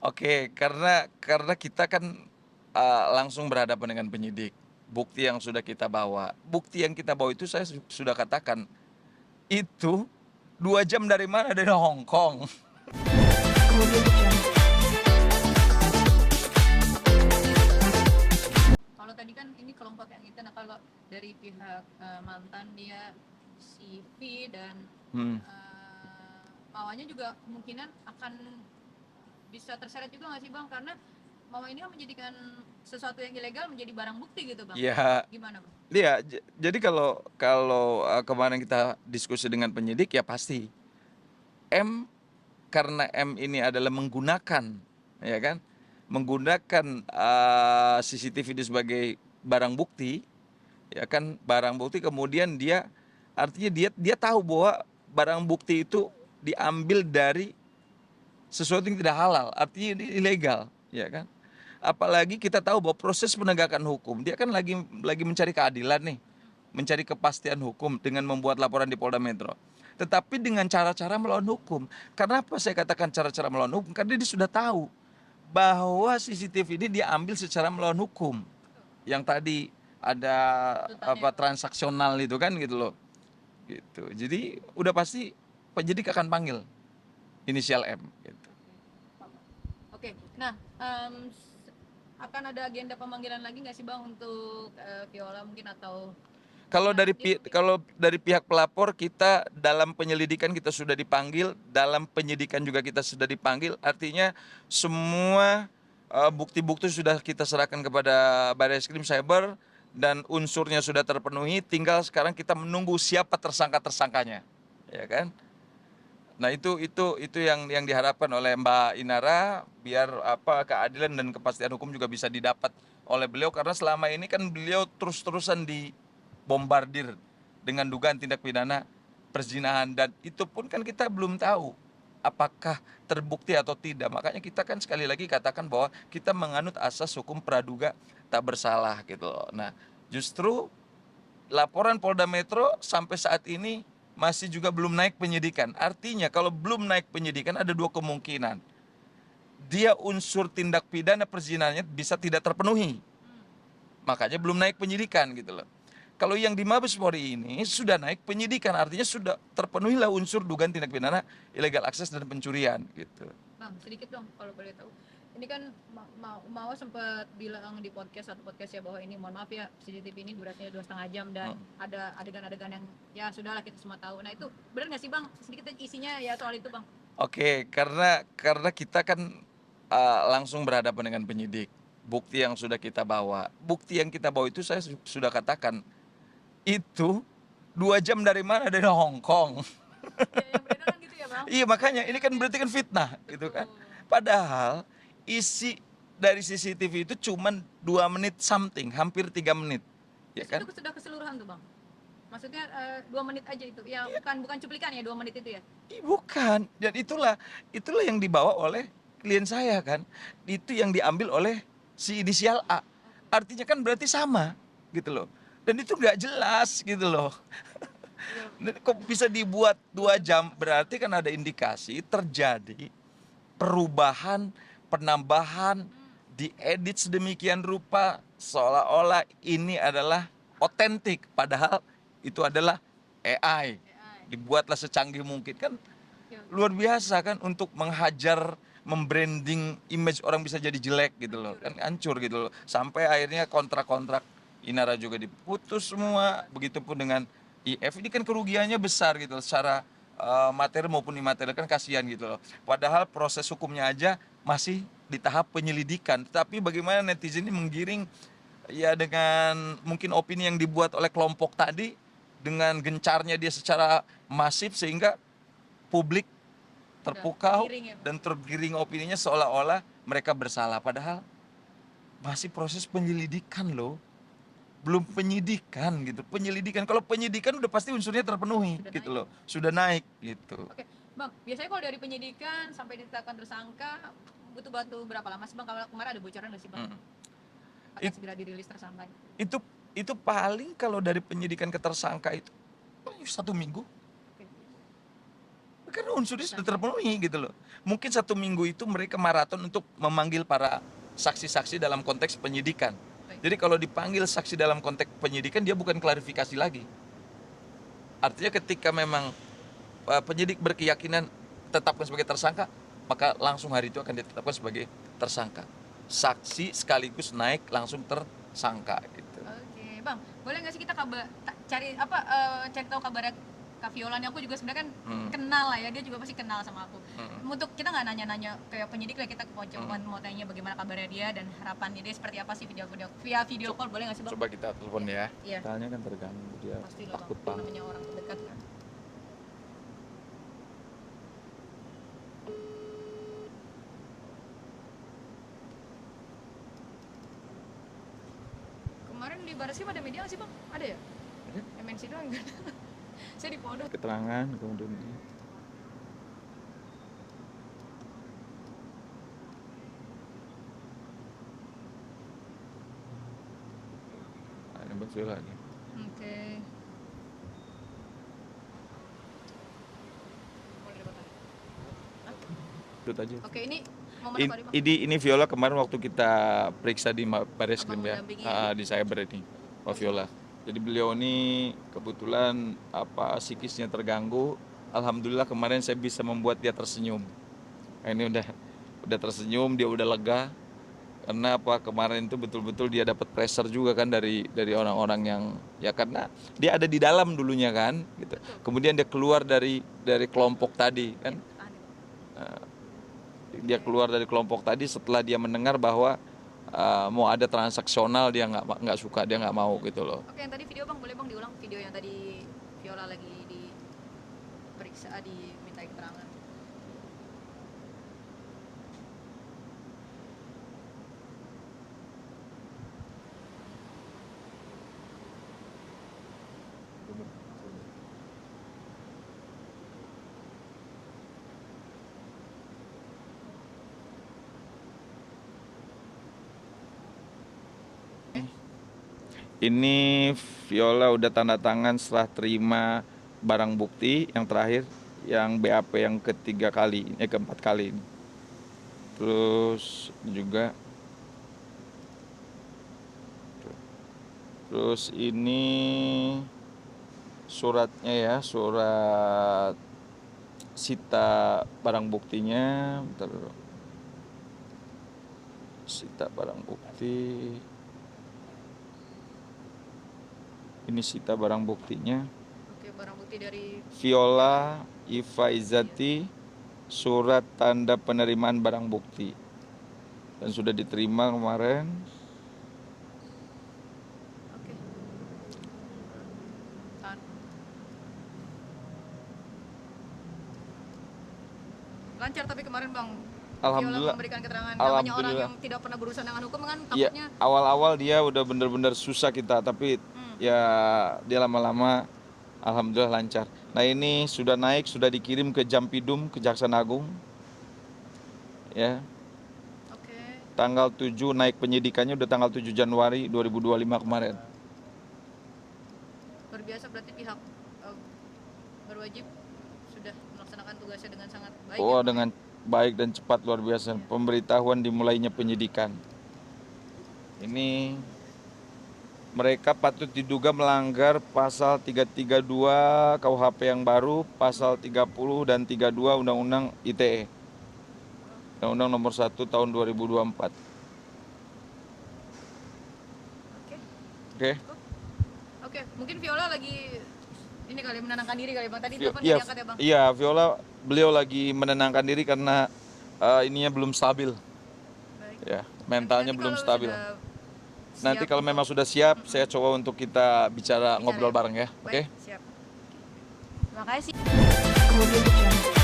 Oke, karena kita kan, langsung berhadapan dengan penyidik. Bukti yang sudah kita bawa. Bukti yang kita bawa itu saya sudah katakan, itu 2 jam dari mana? Dari Hong Kong. Audio Jungle. Kalau tadi kan ini kelompok yang itu, nah kalau dari pihak mantan dia si V dan Hmm. Mawanya juga kemungkinan akan bisa terseret juga nggak sih bang? Karena Mawa ini kan menjadikan sesuatu yang ilegal menjadi barang bukti gitu bang. Iya. Gimana bang? Iya, jadi kalau kalau, kemarin kita diskusi dengan penyidik ya pasti. M, karena M ini adalah menggunakan, ya kan, menggunakan, CCTV itu sebagai barang bukti, ya kan, barang bukti kemudian dia artinya dia tahu bahwa barang bukti itu diambil dari sesuatu yang tidak halal, artinya ini ilegal, ya kan. Apalagi kita tahu bahwa proses penegakan hukum, dia kan lagi mencari keadilan nih, mencari kepastian hukum dengan membuat laporan di Polda Metro. Tetapi dengan cara-cara melawan hukum. Kenapa saya katakan cara-cara melawan hukum? Karena dia sudah tahu bahwa CCTV ini dia ambil secara melawan hukum. Yang tadi ada apa transaksional itu kan gitu loh. Gitu. Jadi udah pasti penyidik akan panggil inisial M gitu. Oke, nah akan ada agenda pemanggilan lagi nggak sih bang untuk Viola mungkin atau Kalau dari pihak pelapor, kita dalam penyelidikan kita sudah dipanggil, dalam penyidikan juga kita sudah dipanggil. Artinya semua bukti-bukti sudah kita serahkan kepada Barreskrim Cyber dan unsurnya sudah terpenuhi. Tinggal sekarang kita menunggu siapa tersangka-tersangkanya, ya kan? Nah itu yang diharapkan oleh Mbak Inara, biar apa keadilan dan kepastian hukum juga bisa didapat oleh beliau, karena selama ini kan beliau terus-terusan dibombardir dengan dugaan tindak pidana perzinahan, dan itu pun kan kita belum tahu apakah terbukti atau tidak. Makanya kita kan sekali lagi katakan bahwa kita menganut asas hukum praduga tak bersalah gitu loh. Nah, justru laporan Polda Metro sampai saat ini masih juga belum naik penyidikan. Artinya kalau belum naik penyidikan ada dua kemungkinan. Dia unsur tindak pidana perzinahannya bisa tidak terpenuhi. Makanya belum naik penyidikan gitu loh. Kalau yang di Mabes Polri ini sudah naik penyidikan, artinya sudah terpenuhilah unsur dugaan tindak pidana illegal akses dan pencurian gitu. bang sedikit dong kalau boleh tahu. Ini kan Mawa sempat bilang di podcast atau podcast ya bahwa ini mohon maaf ya CCTV ini durasinya 2,5 jam dan ada adegan-adegan yang ya sudahlah kita semua tahu. Nah itu benar nggak sih bang? Sedikit isinya ya soal itu bang. Oke, karena kita kan langsung berhadapan dengan penyidik. Bukti yang sudah kita bawa. Bukti yang kita bawa itu saya sudah katakan, itu 2 jam dari mana? Dari Hong Kong. Ya, yang beredar kan gitu ya bang. Iya, makanya ini kan berarti kan fitnah gitu kan. Padahal isi dari CCTV itu cuman 2 menit something, hampir 3 menit. Ya kan? Itu sudah keseluruhan tuh bang. Maksudnya 2 menit aja itu. Ya bukan cuplikan ya 2 menit itu ya. Bukan. Dan itulah yang dibawa oleh klien saya kan. Itu yang diambil oleh si inisial A. Artinya kan berarti sama gitu loh. Dan itu nggak jelas gitu loh. Dan kok bisa dibuat 2 jam? Berarti kan ada indikasi terjadi perubahan, penambahan, diedit sedemikian rupa seolah-olah ini adalah otentik, padahal itu adalah AI. Dibuatlah secanggih mungkin kan, luar biasa kan, untuk menghajar, membranding image orang bisa jadi jelek gitu loh, kan hancur gitu loh. Sampai akhirnya kontrak-kontrak Inara juga diputus semua, begitupun dengan IF. Ini kan kerugiannya besar gitu loh, secara materi maupun imaterial, kan kasihan gitu loh. Padahal proses hukumnya aja masih di tahap penyelidikan. Tetapi bagaimana netizen ini menggiring ya dengan mungkin opini yang dibuat oleh kelompok tadi, dengan gencarnya dia secara masif, sehingga publik terpukau dan tergiring opininya seolah-olah mereka bersalah. Padahal masih proses penyelidikan loh. Belum penyidikan gitu. Penyelidikan, kalau penyidikan udah pasti unsurnya terpenuhi Sudah gitu naik. loh. Sudah naik gitu. Oke, bang. Biasanya kalau dari penyidikan sampai ditetapkan tersangka butuh waktu berapa lama sih bang? Kalau kemarin ada bocoran nggak sih bang? Akan segera dirilis tersangka. Itu paling kalau dari penyidikan ke tersangka itu paling 1 minggu. karena unsurnya sudah terpenuhi gitu loh. Mungkin 1 minggu itu mereka maraton untuk memanggil para saksi-saksi dalam konteks penyidikan. Baik. Jadi kalau dipanggil saksi dalam konteks penyidikan, dia bukan klarifikasi lagi. Artinya ketika memang penyidik berkeyakinan tetapkan sebagai tersangka, maka langsung hari itu akan ditetapkan sebagai tersangka. Saksi sekaligus naik langsung tersangka gitu. Oke, Bang, boleh nggak sih kita cari tahu kabarnya Kak Viola nih? Aku juga sebenarnya kan kenal lah ya, dia juga pasti kenal sama aku. Untuk kita nggak nanya-nanya kayak penyidik lah, kita mau tanya bagaimana kabarnya dia dan harapannya dia seperti apa sih via video call, boleh nggak sih Bang? Coba kita telepon ya. Iya. Tanya kan terganggu dia. Pasti lah Takut Bang, banget. namanya orang terdekat kan. Kemarin di Barreskrim ada media nggak sih Bang? Ada ya? Ada. MNC doang enggak? Saya di Polda. Keterangan kemudian ini betul lagi. Oke. Boleh dipakai. Itu aja. Oke, ini momen apa nih Bang? Ini Viola kemarin waktu kita periksa di Barreskrim Abang ya, mendampingi. di Cyber ini, Pak Viola. Jadi beliau ini kebetulan psikisnya terganggu. Alhamdulillah kemarin saya bisa membuat dia tersenyum. Nah, ini udah tersenyum, dia udah lega. Karena kemarin itu betul-betul dia dapat pressure juga kan dari orang-orang yang ya, karena dia ada di dalam dulunya kan gitu. Kemudian dia keluar dari kelompok tadi kan. Dia keluar dari kelompok tadi setelah dia mendengar bahwa mau ada transaksional, dia nggak suka, dia nggak mau gitu loh. Oke, yang tadi video Bang, boleh Bang diulang video yang tadi Viola lagi diperiksa, diminta keterangan. Ini Viola udah tanda tangan setelah terima barang bukti yang terakhir, yang BAP yang keempat kali ini. Terus juga ini suratnya ya, surat sita barang buktinya. Bentar dulu. Sita barang bukti. Ini sita barang buktinya. Oke, barang bukti dari Viola Iva Izzati, surat tanda penerimaan barang bukti. Dan sudah diterima kemarin. Oke. Tahan. Lancar tapi kemarin Bang Viola Alhamdulillah. memberikan keterangan. Namanya orang Alhamdulillah. yang tidak pernah berurusan dengan hukum kan Iya, takutnya. awal-awal dia udah bener-bener susah kita, tapi ya dia lama-lama alhamdulillah lancar. Nah, ini sudah naik, sudah dikirim ke Jampidum, Kejaksaan Agung. Ya, Oke. tanggal 7 naik penyidikannya udah tanggal 7 Januari 2025 kemarin. Luar biasa, berarti pihak berwajib sudah melaksanakan tugasnya dengan sangat baik. Oh, ya, Bang? dengan baik dan cepat, luar biasa. Pemberitahuan dimulainya penyidikan. Ini mereka patut diduga melanggar pasal 332 KUHP yang baru, pasal 30 dan 32 Undang-Undang ITE. Undang-Undang nomor 1 tahun 2024. Oke. Oke. Oke, mungkin Viola lagi ini kali menenangkan diri kali Bang. Tadi Iya, telepon nggak diangkat ya Bang. iya, beliau lagi menenangkan diri karena ininya belum stabil. Baik. Ya, mentalnya Nanti belum kalau stabil. sudah Nanti siap kalau untuk- memang sudah siap, saya coba untuk kita bicara ngobrol ya. bareng ya. Oke? Baik, siap. Terima kasih. Audio Jungle.